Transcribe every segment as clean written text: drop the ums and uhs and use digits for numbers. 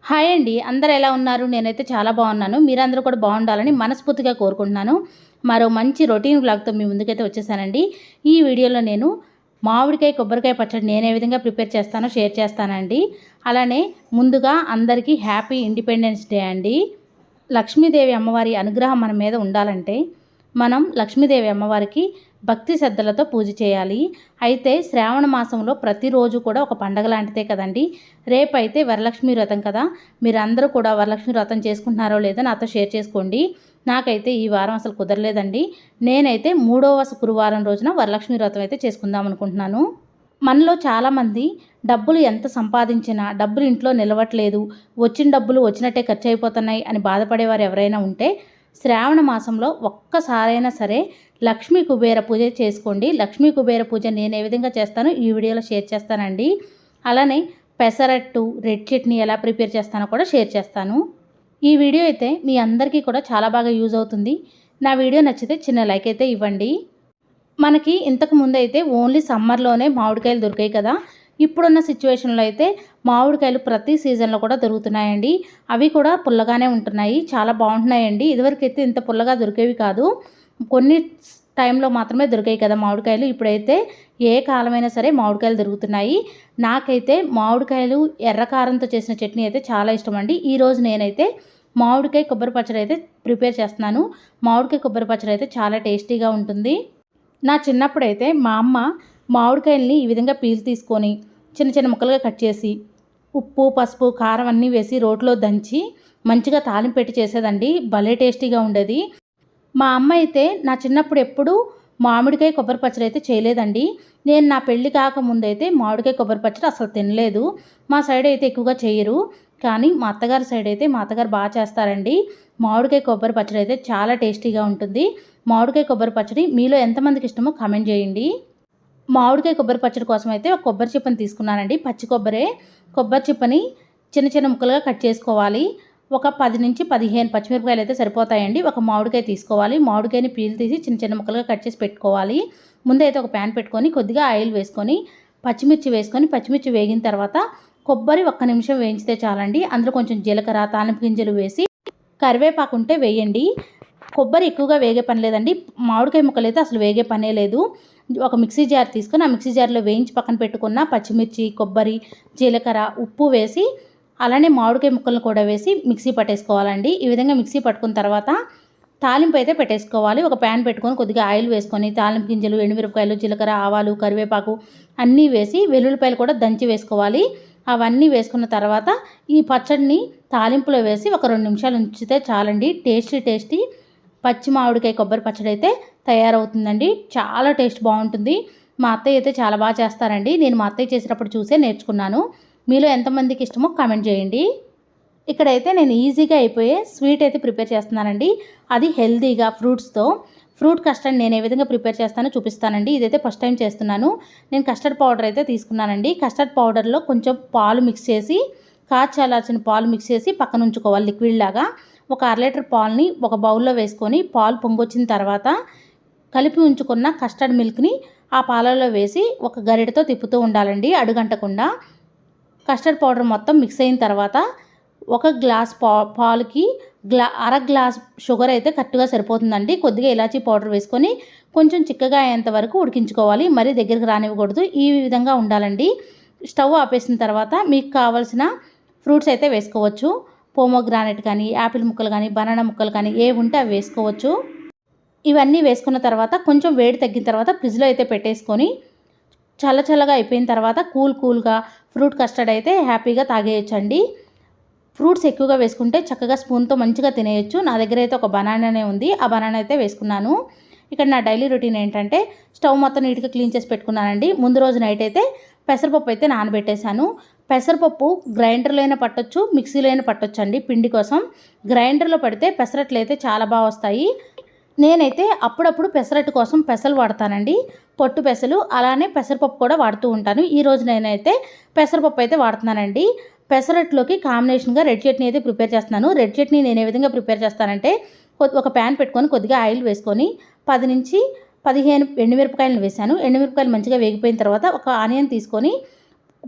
Hi అండి. అందరూ ఎలా ఉన్నారు? నేనైతే చాలా బాగున్నాను. మీరందరూ కూడా బాగుండాలని మనస్ఫూర్తిగా కోరుకుంటున్నాను. మరో మంచి రొటీన్ వ్లాగ్‌తో మీ ముందుకైతే వచ్చేసానండి. ఈ వీడియోలో నేను మామిడికాయ, కొబ్బరికాయ పచ్చడి నేను ఏ విధంగా ప్రిపేర్ చేస్తానో షేర్ చేస్తానండి. అలానే ముందుగా అందరికీ హ్యాపీ ఇండిపెండెన్స్ డే అండి. లక్ష్మీదేవి అమ్మవారి అనుగ్రహం మన మీద ఉండాలంటే మనం లక్ష్మీదేవి అమ్మవారికి భక్తి శ్రద్ధలతో పూజ చేయాలి. అయితే శ్రావణ మాసంలో ప్రతిరోజు కూడా ఒక పండగ లాంటిదే కదండి. రేపైతే వరలక్ష్మి వ్రతం కదా. మీరందరూ కూడా వరలక్ష్మి వ్రతం చేసుకుంటున్నారో లేదో నాతో షేర్ చేసుకోండి. నాకైతే ఈ వారం అసలు కుదరలేదండి. నేనైతే 3వ శుక్రవారం రోజున వరలక్ష్మి వ్రతం అయితే చేసుకుందాం అనుకుంటున్నాను. మనలో చాలామంది డబ్బులు ఎంత సంపాదించినా డబ్బులు ఇంట్లో నిలవట్లేదు, వచ్చిన డబ్బులు వచ్చినట్టే ఖర్చు అయిపోతున్నాయి అని బాధపడేవారు ఎవరైనా ఉంటే శ్రావణ మాసంలో ఒక్కసారైనా సరే లక్ష్మీ కుబేర పూజ చేసుకోండి. లక్ష్మీ కుబేర పూజ నేను ఏ విధంగా చేస్తానో ఈ వీడియోలో షేర్ చేస్తానండి. అలానే పెసరట్టు, రెడ్ చట్నీ ఎలా ప్రిపేర్ చేస్తానో కూడా షేర్ చేస్తాను. ఈ వీడియో అయితే మీ అందరికీ కూడా చాలా బాగా యూజ్ అవుతుంది. నా వీడియో నచ్చితే చిన్న లైక్ అయితే ఇవ్వండి. మనకి ఇంతకు ముందు అయితే ఓన్లీ సమ్మర్లోనే మామిడికాయలు దొరికాయి కదా. ఇప్పుడున్న సిచ్యువేషన్లో అయితే మామిడికాయలు ప్రతి సీజన్లో కూడా దొరుకుతున్నాయండి. అవి కూడా పుల్లగానే ఉంటున్నాయి, చాలా బాగుంటున్నాయండి. ఇదివరకైతే ఇంత పుల్లగా దొరికేవి కాదు, కొన్ని టైంలో మాత్రమే దొరికాయి కదా మామిడికాయలు. ఇప్పుడైతే ఏ కాలమైనా సరే మామిడికాయలు దొరుకుతున్నాయి. నాకైతే మామిడికాయలు ఎర్రకారంతో చేసిన చట్నీ అయితే చాలా ఇష్టం అండి. ఈరోజు నేనైతే మామిడికాయ కొబ్బరి పచ్చడి అయితే ప్రిపేర్ చేస్తున్నాను. మామిడికాయ కొబ్బరి పచ్చడి అయితే చాలా టేస్టీగా ఉంటుంది. నా చిన్నప్పుడైతే మా అమ్మ మామిడికాయల్ని ఈ విధంగా పీల్ తీసుకొని చిన్న చిన్న ముక్కలుగా కట్ చేసి ఉప్పు, పసుపు, కారం అన్నీ వేసి రోట్లో దంచి మంచిగా తాలింపు పెట్టి చేసేదండి. భలే టేస్టీగా ఉండేది. మా అమ్మ అయితే నా చిన్నప్పుడు ఎప్పుడూ మామిడికాయ కొబ్బరి పచ్చడి అయితే చేయలేదండి. నేను నా పెళ్ళి కాకముందైతే మామిడికాయ కొబ్బరి పచ్చడి అసలు తినలేదు. మా సైడ్ అయితే ఎక్కువగా చేయరు, కానీ మా అత్తగారి సైడ్ అయితే మా అత్తగారు బాగా చేస్తారండి. మామిడికాయ కొబ్బరి పచ్చడి అయితే చాలా టేస్టీగా ఉంటుంది. మామిడికాయ కొబ్బరి పచ్చడి మీలో ఎంతమందికి ఇష్టమో కామెంట్ చేయండి. మామిడికాయ కొబ్బరి పచ్చడి కోసం అయితే ఒక కొబ్బరి చిప్పని తీసుకున్నానండి. పచ్చి కొబ్బరి చిప్పని చిన్న చిన్న ముక్కలుగా కట్ చేసుకోవాలి. ఒక 10 నుంచి 15 పచ్చిమిరపకాయలు అయితే సరిపోతాయండి. ఒక మామిడికాయ తీసుకోవాలి. మామిడికాయని పీల్ తీసి చిన్న చిన్న ముక్కలుగా కట్ చేసి పెట్టుకోవాలి. ముందైతే ఒక ప్యాన్ పెట్టుకొని కొద్దిగా ఆయిల్ వేసుకొని పచ్చిమిర్చి వేసుకొని పచ్చిమిర్చి వేగిన తర్వాత కొబ్బరి 1 నిమిషం వేయించితే చాలండి. అందులో కొంచెం జీలకర్ర, తాలింపు గింజలు వేసి కరివేపాకు ఉంటే వేయండి. కొబ్బరి ఎక్కువగా వేగే పని లేదండి. మామిడికాయ ముక్కలు అయితే అసలు వేగే పనే లేదు. ఒక మిక్సీ జార్ తీసుకొని ఆ మిక్సీ జార్లో వేయించి పక్కన పెట్టుకున్న పచ్చిమిర్చి, కొబ్బరి, జీలకర్ర, ఉప్పు వేసి అలానే మామిడికాయ ముక్కలను కూడా వేసి మిక్సీ పట్టేసుకోవాలండి. ఈ విధంగా మిక్సీ పట్టుకున్న తర్వాత తాలింపు అయితే పెట్టేసుకోవాలి. ఒక ప్యాన్ పెట్టుకొని కొద్దిగా ఆయిల్ వేసుకొని తాలింపు గింజలు, ఎండుమిరపకాయలు, జీలకర్ర, ఆవాలు, కరివేపాకు అన్నీ వేసి వెల్లుల్లిపాయలు కూడా దంచి వేసుకోవాలి. అవన్నీ వేసుకున్న తర్వాత ఈ పచ్చడిని తాలింపులో వేసి ఒక 2 నిమిషాలు ఉంచితే చాలండి. టేస్టీ పచ్చి మామిడికాయ కొబ్బరి పచ్చడి అయితే తయారవుతుందండి. చాలా టేస్ట్ బాగుంటుంది. మా అత్తయ్య అయితే చాలా బాగా చేస్తారండి. నేను మా అత్తయ్య చేసేటప్పుడు చూసే నేర్చుకున్నాను. మీలో ఎంతమందికి ఇష్టమో కామెంట్ చేయండి. ఇక్కడైతే నేను ఈజీగా అయిపోయే స్వీట్ అయితే ప్రిపేర్ చేస్తున్నానండి. అది హెల్తీగా ఫ్రూట్ కస్టర్డ్ నేను ఏ విధంగా ప్రిపేర్ చేస్తానో చూపిస్తానండి. ఇదైతే ఫస్ట్ టైం చేస్తున్నాను. నేను కస్టర్డ్ పౌడర్ అయితే తీసుకున్నానండి. కస్టర్డ్ పౌడర్లో కొంచెం పాలు మిక్స్ చేసి చల్లార్చిన పాలు మిక్స్ చేసి పక్కన ఉంచుకోవాలి లిక్విడ్ లాగా. ఒక 1/2 లీటర్ పాలని ఒక బౌల్లో వేసుకొని పాలు పొంగొచ్చిన తర్వాత కలిపి ఉంచుకున్న కస్టర్డ్ మిల్క్ని ఆ పాలలో వేసి ఒక గరిటెతో తిప్పుతూ ఉండాలండి అడుగంటకుండా. కస్టర్డ్ పౌడర్ మొత్తం మిక్స్ అయిన తర్వాత ఒక గ్లాస్ పాలుకి 1/2 గ్లాస్ షుగర్ అయితే కరెక్ట్గా సరిపోతుందండి. కొద్దిగా ఇలాచీ పౌడర్ వేసుకొని కొంచెం చిక్కగా అయ్యేంత వరకు ఉడికించుకోవాలి. మరీ దగ్గరికి రానివ్వకూడదు. ఈ విధంగా ఉండాలండి. స్టవ్ ఆపేసిన తర్వాత మీకు కావాల్సిన ఫ్రూట్స్ అయితే వేసుకోవచ్చు. పోమోగ్రానైట్ కానీ, యాపిల్ ముక్కలు కానీ, బనానా ముక్కలు కానీ ఏవి ఉంటే అవి వేసుకోవచ్చు. ఇవన్నీ వేసుకున్న తర్వాత కొంచెం వేడి తగ్గిన తర్వాత ఫ్రిడ్జ్లో అయితే పెట్టేసుకొని చల్లగా అయిపోయిన తర్వాత కూల్గా ఫ్రూట్ కస్టర్డ్ అయితే హ్యాపీగా తాగేయచ్చండి. ఫ్రూట్స్ ఎక్కువగా వేసుకుంటే చక్కగా స్పూన్తో మంచిగా తినేయచ్చు. నా దగ్గర అయితే ఒక బనానానే ఉంది. ఆ బనానా అయితే వేసుకున్నాను. ఇక్కడ నా డైలీ రొటీన్ ఏంటంటే స్టవ్ మొత్తం నీట్గా క్లీన్ చేసి పెట్టుకున్నానండి. ముందు రోజు నైట్ అయితే పెసరపప్పు అయితే నానబెట్టేశాను. పెసరపప్పు గ్రైండర్లో అయినా పట్టొచ్చు, మిక్సీలో అయినా పట్టొచ్చు అండి. పిండి కోసం గ్రైండర్లో పడితే పెసరట్లు అయితే చాలా బాగా వస్తాయి. నేనైతే అప్పుడప్పుడు పెసరట్టు కోసం పెసలు వాడతానండి, పొట్టు పెసలు. అలానే పెసరపప్పు కూడా వాడుతూ ఉంటాను. ఈరోజు నేనైతే పెసరపప్పు అయితే వాడుతున్నానండి. పెసరట్లోకి కాంబినేషన్గా రెడ్ చట్నీ అయితే ప్రిపేర్ చేస్తున్నాను. రెడ్ చట్నీ నేను ఏ విధంగా ప్రిపేర్ చేస్తానంటే ఒక ప్యాన్ పెట్టుకొని కొద్దిగా ఆయిల్ వేసుకొని 10 నుంచి 15 ఎండుమిరపకాయలను వేశాను. ఎండుమిరపకాయలు మంచిగా వేగిపోయిన తర్వాత ఒక ఆనియన్ తీసుకొని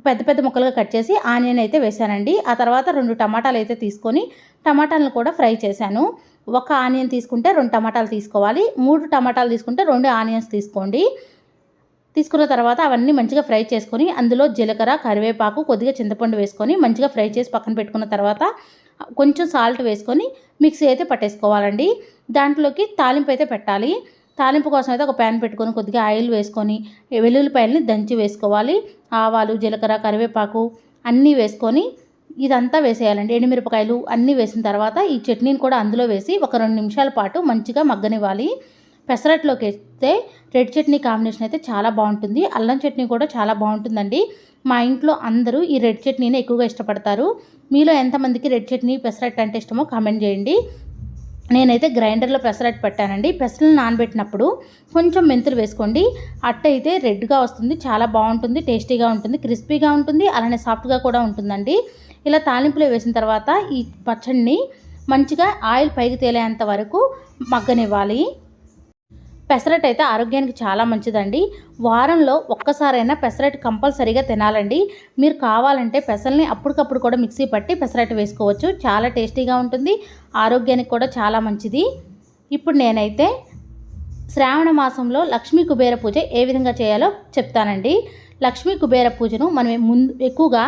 పెద్ద పెద్ద ముక్కలుగా కట్ చేసి ఆనియన్ అయితే వేసానండి. ఆ తర్వాత 2 టమాటాలు అయితే తీసుకొని టమాటాలను కూడా ఫ్రై చేశాను. ఒక ఆనియన్ తీసుకుంటే 2 టమాటాలు తీసుకోవాలి. 3 టమాటాలు తీసుకుంటే 2 ఆనియన్స్ తీసుకోండి. తీసుకున్న తర్వాత అవన్నీ మంచిగా ఫ్రై చేసుకొని అందులో జీలకర్ర, కరివేపాకు, కొద్దిగా చింతపండు వేసుకొని మంచిగా ఫ్రై చేసి పక్కన పెట్టుకున్న తర్వాత కొంచెం సాల్ట్ వేసుకొని మిక్సీ అయితే పట్టేసుకోవాలండి. దాంట్లోకి తాలింపు అయితే పెట్టాలి. తాలింపు కోసం అయితే ఒక ప్యాన్ పెట్టుకొని కొద్దిగా ఆయిల్ వేసుకొని వెల్లుల్లిపాయలని దంచి వేసుకోవాలి. ఆవాలు, జీలకర్ర, కరివేపాకు అన్నీ వేసుకొని ఇదంతా వేసేయాలండి. ఎండుమిరపకాయలు అన్నీ వేసిన తర్వాత ఈ చట్నీని కూడా అందులో వేసి ఒక 2 నిమిషాల పాటు మంచిగా మగ్గనివ్వాలి. పెసరట్లోకి వేస్తే రెడ్ చట్నీ కాంబినేషన్ అయితే చాలా బాగుంటుంది. అల్లం చట్నీ కూడా చాలా బాగుంటుందండి. మా ఇంట్లో అందరూ ఈ రెడ్ చట్నీని ఎక్కువగా ఇష్టపడతారు. మీలో ఎంతమందికి రెడ్ చట్నీ పెసరట్టు అంటే ఇష్టమో కామెంట్ చేయండి. నేనైతే గ్రైండర్లో పెసరట్టు పెట్టానండి. పెసరలు నానబెట్టినప్పుడు కొంచెం మెంతులు వేసుకోండి. అట్టు అయితే రెడ్గా వస్తుంది, చాలా బాగుంటుంది, టేస్టీగా ఉంటుంది, క్రిస్పీగా ఉంటుంది, అలానే సాఫ్ట్గా కూడా ఉంటుందండి. ఇలా తాలింపులో వేసిన తర్వాత ఈ పచ్చడిని మంచిగా ఆయిల్ పైకి తేలేంత వరకు మగ్గనివ్వాలి. పెసరట్టు అయితే ఆరోగ్యానికి చాలా మంచిదండి. వారంలో ఒక్కసారైనా పెసరట్టు కంపల్సరీగా తినాలండి. మీరు కావాలంటే పెసల్ని అప్పటికప్పుడు కూడా మిక్సీ పట్టి పెసరట్టు వేసుకోవచ్చు. చాలా టేస్టీగా ఉంటుంది, ఆరోగ్యానికి కూడా చాలా మంచిది. ఇప్పుడు నేనైతే శ్రావణ మాసంలో లక్ష్మీ కుబేర పూజ ఏ విధంగా చేయాలో చెప్తానండి. లక్ష్మీ కుబేర పూజను మనం ఎక్కువగా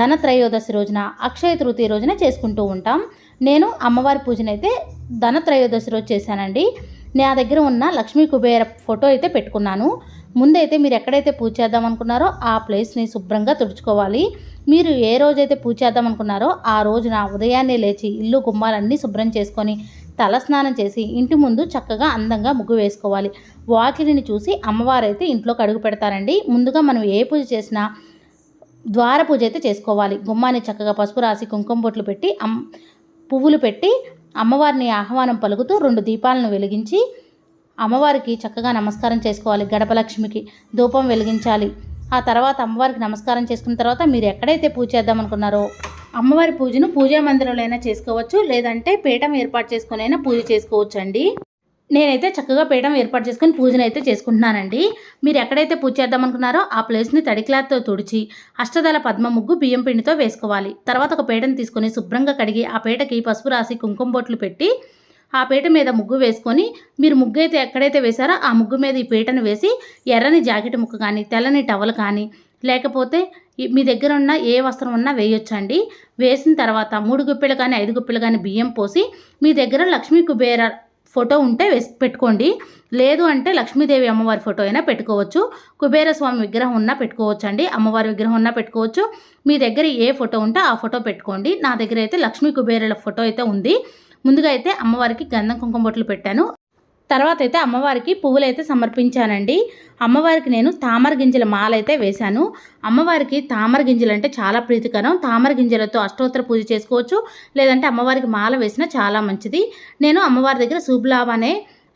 ధనత్రయోదశి రోజున, అక్షయ తృతీయ రోజున చేసుకుంటూ ఉంటాం. నేను అమ్మవారి పూజనైతే ధనత్రయోదశి రోజు చేశానండి. నా దగ్గర ఉన్న లక్ష్మీ కుబేర ఫోటో అయితే పెట్టుకున్నాను. ముందైతే మీరు ఎక్కడైతే పూజ చేద్దాం అనుకున్నారో ఆ ప్లేస్ని శుభ్రంగా తుడుచుకోవాలి. మీరు ఏ రోజైతే పూజ చేద్దాం అనుకున్నారో ఆ రోజున ఉదయాన్నే లేచి ఇల్లు గుమ్మాలన్నీ శుభ్రం చేసుకొని తలస్నానం చేసి ఇంటి ముందు చక్కగా అందంగా ముగ్గు వేసుకోవాలి. వాకిలిని చూసి అమ్మవారైతే ఇంట్లోకి అడుగు పెడతారండి. ముందుగా మనం ఏ పూజ చేసినా ద్వార పూజ అయితే చేసుకోవాలి. గుమ్మాన్ని చక్కగా పసుపు రాసి కుంకుమ బొట్లు పెట్టి పువ్వులు పెట్టి అమ్మవారిని ఆహ్వానం పలుకుతూ 2 దీపాలను వెలిగించి అమ్మవారికి చక్కగా నమస్కారం చేసుకోవాలి. గడపలక్ష్మికి ధూపం వెలిగించాలి. ఆ తర్వాత అమ్మవారికి నమస్కారం చేసుకున్న తర్వాత మీరు ఎక్కడైతే పూజ చేద్దాం అనుకున్నారో అమ్మవారి పూజను పూజా మందిరంలో అయినా చేసుకోవచ్చు, లేదంటే పీఠం ఏర్పాటు చేసుకుని అయినా పూజ చేసుకోవచ్చు అండి. నేనైతే చక్కగా పీఠం ఏర్పాటు చేసుకుని పూజను అయితే చేసుకుంటున్నానండి. మీరు ఎక్కడైతే పూజ చేద్దాం అనుకున్నారో ఆ ప్లేస్ని తడి క్లాత్తో తుడిచి అష్టదళ పద్మ ముగ్గు బియ్యం పిండితో వేసుకోవాలి. తర్వాత ఒక పీటను తీసుకొని శుభ్రంగా కడిగి ఆ పీటకి పసుపు రాసి కుంకుమ బొట్లు పెట్టి ఆ పీట మీద ముగ్గు వేసుకొని మీరు ముగ్గు అయితే ఎక్కడైతే వేశారో ఆ ముగ్గు మీద ఈ పీటను వేసి ఎర్రని జాకెట్ ముక్క కానీ తెల్లని టవల్ కానీ లేకపోతే మీ దగ్గర ఉన్న ఏ వస్త్రం ఉన్నా వేయొచ్చండి. వేసిన తర్వాత 3 గుప్పెలు కానీ 5 గుప్పెలు కానీ బియ్యం పోసి మీ దగ్గర లక్ష్మీ కుబేర ఫోటో ఉంటే పెట్టుకోండి. లేదు అంటే లక్ష్మీదేవి అమ్మవారి ఫోటో అయినా పెట్టుకోవచ్చు. కుబేర స్వామి విగ్రహం ఉన్నా పెట్టుకోవచ్చు అండి. అమ్మవారి విగ్రహం ఉన్నా పెట్టుకోవచ్చు. మీ దగ్గర ఏ ఫోటో ఉంటే ఆ ఫోటో పెట్టుకోండి. నా దగ్గర అయితే లక్ష్మీ కుబేరుల ఫోటో అయితే ఉంది. ముందుగా అయితే అమ్మవారికి గంధం కుంకుమ బొట్లు పెట్టాను. తర్వాత అయితే అమ్మవారికి పువ్వులు అయితే సమర్పించానండి. అమ్మవారికి నేను తామర గింజల మాల అయితే వేశాను. అమ్మవారికి తామర గింజలు అంటే చాలా ప్రీతికరం. తామర గింజలతో అష్టోత్తర పూజ చేసుకోవచ్చు, లేదంటే అమ్మవారికి మాల వేసినా చాలా మంచిది. నేను అమ్మవారి దగ్గర శుభలాభ అనే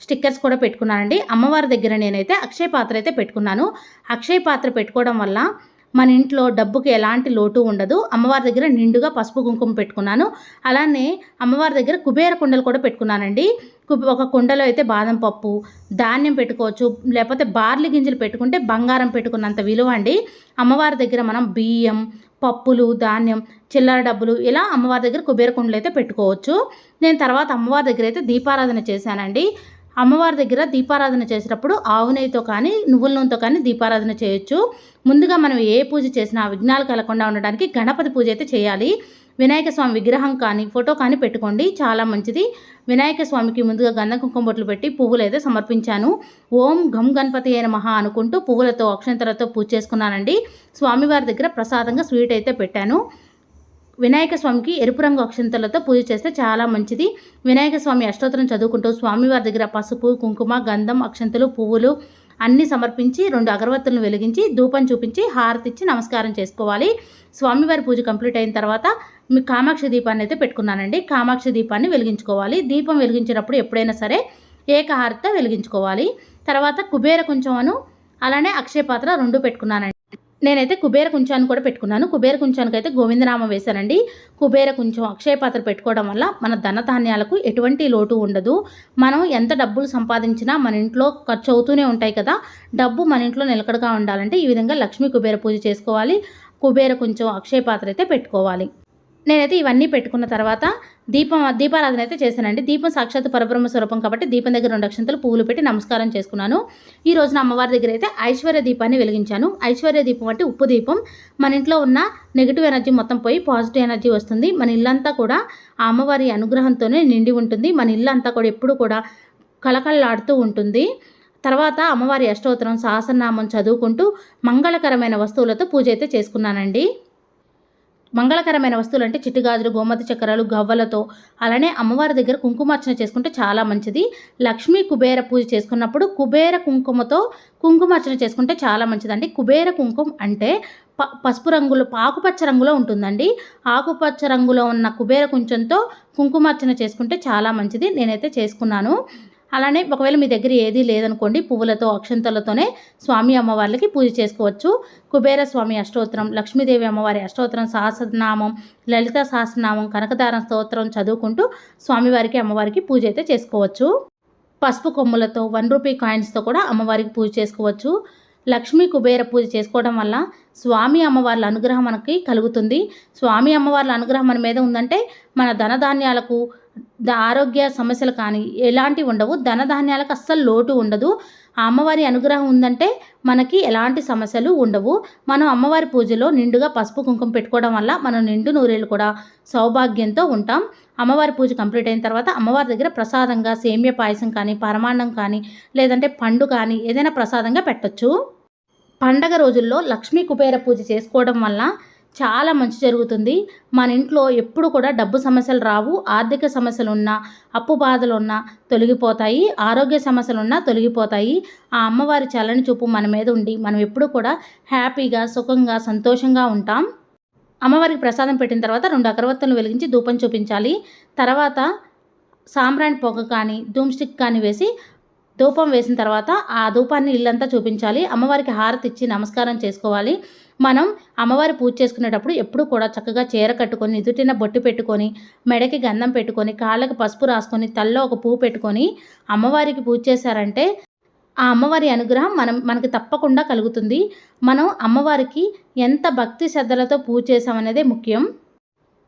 స్టిక్కర్స్ కూడా పెట్టుకున్నానండి. అమ్మవారి దగ్గర నేనైతే అక్షయ పాత్ర అయితే పెట్టుకున్నాను. అక్షయ పాత్ర పెట్టుకోవడం వల్ల మన ఇంట్లో డబ్బుకి ఎలాంటి లోటు ఉండదు. అమ్మవారి దగ్గర నిండుగా పసుపు కుంకుమ పెట్టుకున్నాను. అలానే అమ్మవారి దగ్గర కుబేర కుండలు కూడా పెట్టుకున్నానండి. ఒక కుండలో అయితే బాదం పప్పు, ధాన్యం పెట్టుకోవచ్చు, లేకపోతే బార్లీ గింజలు పెట్టుకుంటే బంగారం పెట్టుకున్నంత విలువ అండి. అమ్మవారి దగ్గర మనం బియ్యం, పప్పులు, ధాన్యం, చిల్లర డబ్బులు ఇలా అమ్మవారి దగ్గర కుబేర కుండలు అయితే పెట్టుకోవచ్చు. నేను తర్వాత అమ్మవారి దగ్గర అయితే దీపారాధన చేశానండి. అమ్మవారి దగ్గర దీపారాధన చేసేటప్పుడు ఆవు నెయ్యితో కానీ నువ్వుల నూనెతో కానీ దీపారాధన చేయొచ్చు. ముందుగా మనం ఏ పూజ చేసినా విఘ్నాలు కలగకుండా ఉండడానికి గణపతి పూజ అయితే చేయాలి. వినాయక స్వామి విగ్రహం కానీ ఫోటో కానీ పెట్టుకోండి, చాలా మంచిది. వినాయక స్వామికి ముందుగా గంధం కుంకుమ బొట్లు పెట్టి పువ్వులు అయితే సమర్పించాను. ఓం గం గణపతి అయిన మహా అనుకుంటూ పువ్వులతో అక్షంతలతో పూజ చేసుకున్నానండి. స్వామివారి దగ్గర ప్రసాదంగా స్వీట్ అయితే పెట్టాను. వినాయక స్వామికి ఎరుపు రంగు అక్షంతలతో పూజ చేస్తే చాలా మంచిది. వినాయక స్వామి అష్టోత్తరం చదువుకుంటూ స్వామివారి దగ్గర పసుపు, కుంకుమ, గంధం, అక్షంతలు, పువ్వులు అన్నీ సమర్పించి 2 అగరవత్తులను వెలిగించి ధూపం చూపించి హారతిచ్చి నమస్కారం చేసుకోవాలి. స్వామివారి పూజ కంప్లీట్ అయిన తర్వాత మీ కామాక్షి దీపాన్ని అయితే పెట్టుకున్నానండి. కామాక్షి దీపాన్ని వెలిగించుకోవాలి. దీపం వెలిగించినప్పుడు ఎప్పుడైనా సరే ఏకహారతితో వెలిగించుకోవాలి. తర్వాత కుబేర కొంచెం అలానే అక్షయ పాత్ర 2 పెట్టుకున్నానండి. నేనైతే కుబేర కుంచాన్ని కూడా పెట్టుకున్నాను. కుబేర కుంచానికి అయితే గోవిందనామం వేశానండి. కుబేర కుంచం అక్షయ పాత్ర పెట్టుకోవడం వల్ల మన ధనధాన్యాలకు ఎటువంటి లోటు ఉండదు. మనం ఎంత డబ్బులు సంపాదించినా మన ఇంట్లో ఖర్చు అవుతూనే ఉంటాయి కదా. డబ్బు మన ఇంట్లో నిలకడగా ఉండాలంటే ఈ విధంగా లక్ష్మీ కుబేర పూజ చేసుకోవాలి. కుబేర కుంచం అక్షయ పాత్ర అయితే పెట్టుకోవాలి. నేనైతే ఇవన్నీ పెట్టుకున్న తర్వాత దీపారాధన అయితే చేశానండి. దీపం సాక్షాత్ పరబ్రహ్మ స్వరూపం కాబట్టి దీపం దగ్గర 2 అక్షంతలు పువ్వులు పెట్టి నమస్కారం చేసుకున్నాను. ఈ రోజున అమ్మవారి దగ్గర అయితే ఐశ్వర్య దీపాన్ని వెలిగించాను. ఐశ్వర్య దీపం అంటే ఉప్పు దీపం. మన ఇంట్లో ఉన్న నెగిటివ్ ఎనర్జీ మొత్తం పోయి పాజిటివ్ ఎనర్జీ వస్తుంది. మన ఇల్లంతా కూడా ఆ అమ్మవారి అనుగ్రహంతోనే నిండి ఉంటుంది. మన ఇల్లంతా కూడా ఎప్పుడు కూడా కళకళలాడుతూ ఉంటుంది. తర్వాత అమ్మవారి అష్టోత్తరం సహస్రనామం చదువుకుంటూ మంగళకరమైన వస్తువులతో పూజ అయితే చేసుకున్నానండి. మంగళకరమైన వస్తువులు అంటే చిట్టుగాజులు, గోమతి చక్రాలు, గవ్వలతో, అలానే అమ్మవారి దగ్గర కుంకుమార్చన చేసుకుంటే చాలా మంచిది. లక్ష్మీ కుబేర పూజ చేసుకున్నప్పుడు కుబేర కుంకుమతో కుంకుమార్చన చేసుకుంటే చాలా మంచిదండి. కుబేర కుంకుమ అంటే పసుపు రంగులో ఆకుపచ్చ రంగులో ఉంటుందండి. ఆకుపచ్చ రంగులో ఉన్న కుబేర కుంచంతో కుంకుమార్చన చేసుకుంటే చాలా మంచిది. నేనైతే చేసుకున్నాను. అలానే ఒకవేళ మీ దగ్గర ఏదీ లేదనుకోండి, పువ్వులతో అక్షంతలతోనే స్వామి అమ్మవార్లకి పూజ చేసుకోవచ్చు. కుబేర స్వామి అష్టోత్తరం, లక్ష్మీదేవి అమ్మవారి అష్టోత్తరం, సహస్రనామం, లలిత సహస్రనామం, కనకదార స్తోత్రం చదువుకుంటూ స్వామివారికి అమ్మవారికి పూజ అయితే చేసుకోవచ్చు. పసుపు కొమ్ములతో 1 రూపీ కాయిన్స్తో కూడా అమ్మవారికి పూజ చేసుకోవచ్చు. లక్ష్మీ కుబేర పూజ చేసుకోవడం వల్ల స్వామి అమ్మవార్ల అనుగ్రహం మనకి కలుగుతుంది. స్వామి అమ్మవార్ల అనుగ్రహం మన మీద ఉందంటే మన ధనధాన్యాలకు ఆరోగ్య సమస్యలు కానీ ఎలాంటివి ఉండవు. ధనధాన్యాలకు అస్సలు లోటు ఉండదు. ఆ అమ్మవారి అనుగ్రహం ఉందంటే మనకి ఎలాంటి సమస్యలు ఉండవు. మనం అమ్మవారి పూజలో నిండుగా పసుపు కుంకుమ పెట్టుకోవడం వల్ల మనం నిండు నూరేళ్ళు కూడా సౌభాగ్యంతో ఉంటాం. అమ్మవారి పూజ కంప్లీట్ అయిన తర్వాత అమ్మవారి దగ్గర ప్రసాదంగా సేమ్య పాయసం కానీ, పరమాన్నం కానీ, లేదంటే పండు కానీ ఏదైనా ప్రసాదంగా పెట్టచ్చు. పండగ రోజుల్లో లక్ష్మీ కుబేర పూజ చేసుకోవడం వల్ల చాలా మంచి జరుగుతుంది. మన ఇంట్లో ఎప్పుడు కూడా డబ్బు సమస్యలు రావు. ఆర్థిక సమస్యలు ఉన్నా, అప్పు బాధలు ఉన్నా తొలగిపోతాయి. ఆరోగ్య సమస్యలు ఉన్నా తొలగిపోతాయి. ఆ అమ్మవారి చల్లని చూపు మన మీద ఉండి మనం ఎప్పుడు కూడా హ్యాపీగా, సుఖంగా, సంతోషంగా ఉంటాం. అమ్మవారికి ప్రసాదం పెట్టిన తర్వాత 2 అగరవత్తులను వెలిగించి ధూపం చూపించాలి. తర్వాత సాంబ్రాణి పొగ కానీ, ధూమ్ స్టిక్ కానీ వేసి ధూపం వేసిన తర్వాత ఆ ధూపాన్ని ఇల్లంతా చూపించాలి. అమ్మవారికి హారతి ఇచ్చి నమస్కారం చేసుకోవాలి. మనం అమ్మవారి పూజ చేసుకునేటప్పుడు ఎప్పుడు కూడా చక్కగా చీర కట్టుకొని, నుదుటిన బొట్టు పెట్టుకొని, మెడకి గంధం పెట్టుకొని, కాళ్ళకి పసుపు రాసుకొని, తల్లో ఒక పువ్వు పెట్టుకొని అమ్మవారికి పూజ చేశారంటే ఆ అమ్మవారి అనుగ్రహం మనకి తప్పకుండా కలుగుతుంది. మనం అమ్మవారికి ఎంత భక్తి శ్రద్ధలతో పూజ చేసామనేదే ముఖ్యం.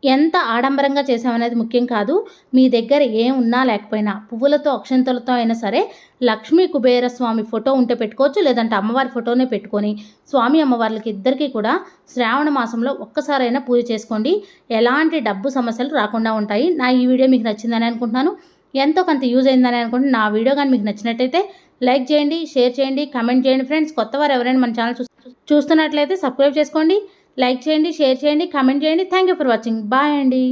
ఎంత ఆడంబరంగా చేసామనేది ముఖ్యం కాదు. మీ దగ్గర ఏం ఉన్నా లేకపోయినా పువ్వులతో అక్షంతలతో అయినా సరే లక్ష్మీ కుబేర స్వామి ఫోటో ఉంటే పెట్టుకోవచ్చు. లేదంటే అమ్మవారి ఫోటోనే పెట్టుకొని స్వామి అమ్మవార్లకి ఇద్దరికీ కూడా శ్రావణ మాసంలో ఒక్కసారైనా పూజ చేసుకోండి. ఎలాంటి డబ్బు సమస్యలు రాకుండా ఉంటాయి. నా ఈ వీడియో మీకు నచ్చిందని అనుకుంటున్నాను. ఎంతో కొంత యూజ్ అయిందని అనుకుంటున్నాను. నా వీడియో కానీ మీకు నచ్చినట్టయితే లైక్ చేయండి, షేర్ చేయండి, కామెంట్ చేయండి. ఫ్రెండ్స్, కొత్త వారు ఎవరైనా మన ఛానల్ చూస్తున్నట్లయితే సబ్స్క్రైబ్ చేసుకోండి. లైక్ చేయండి, షేర్ చేయండి, కామెంట్ చేయండి. Thank you for watching. Bye అండి.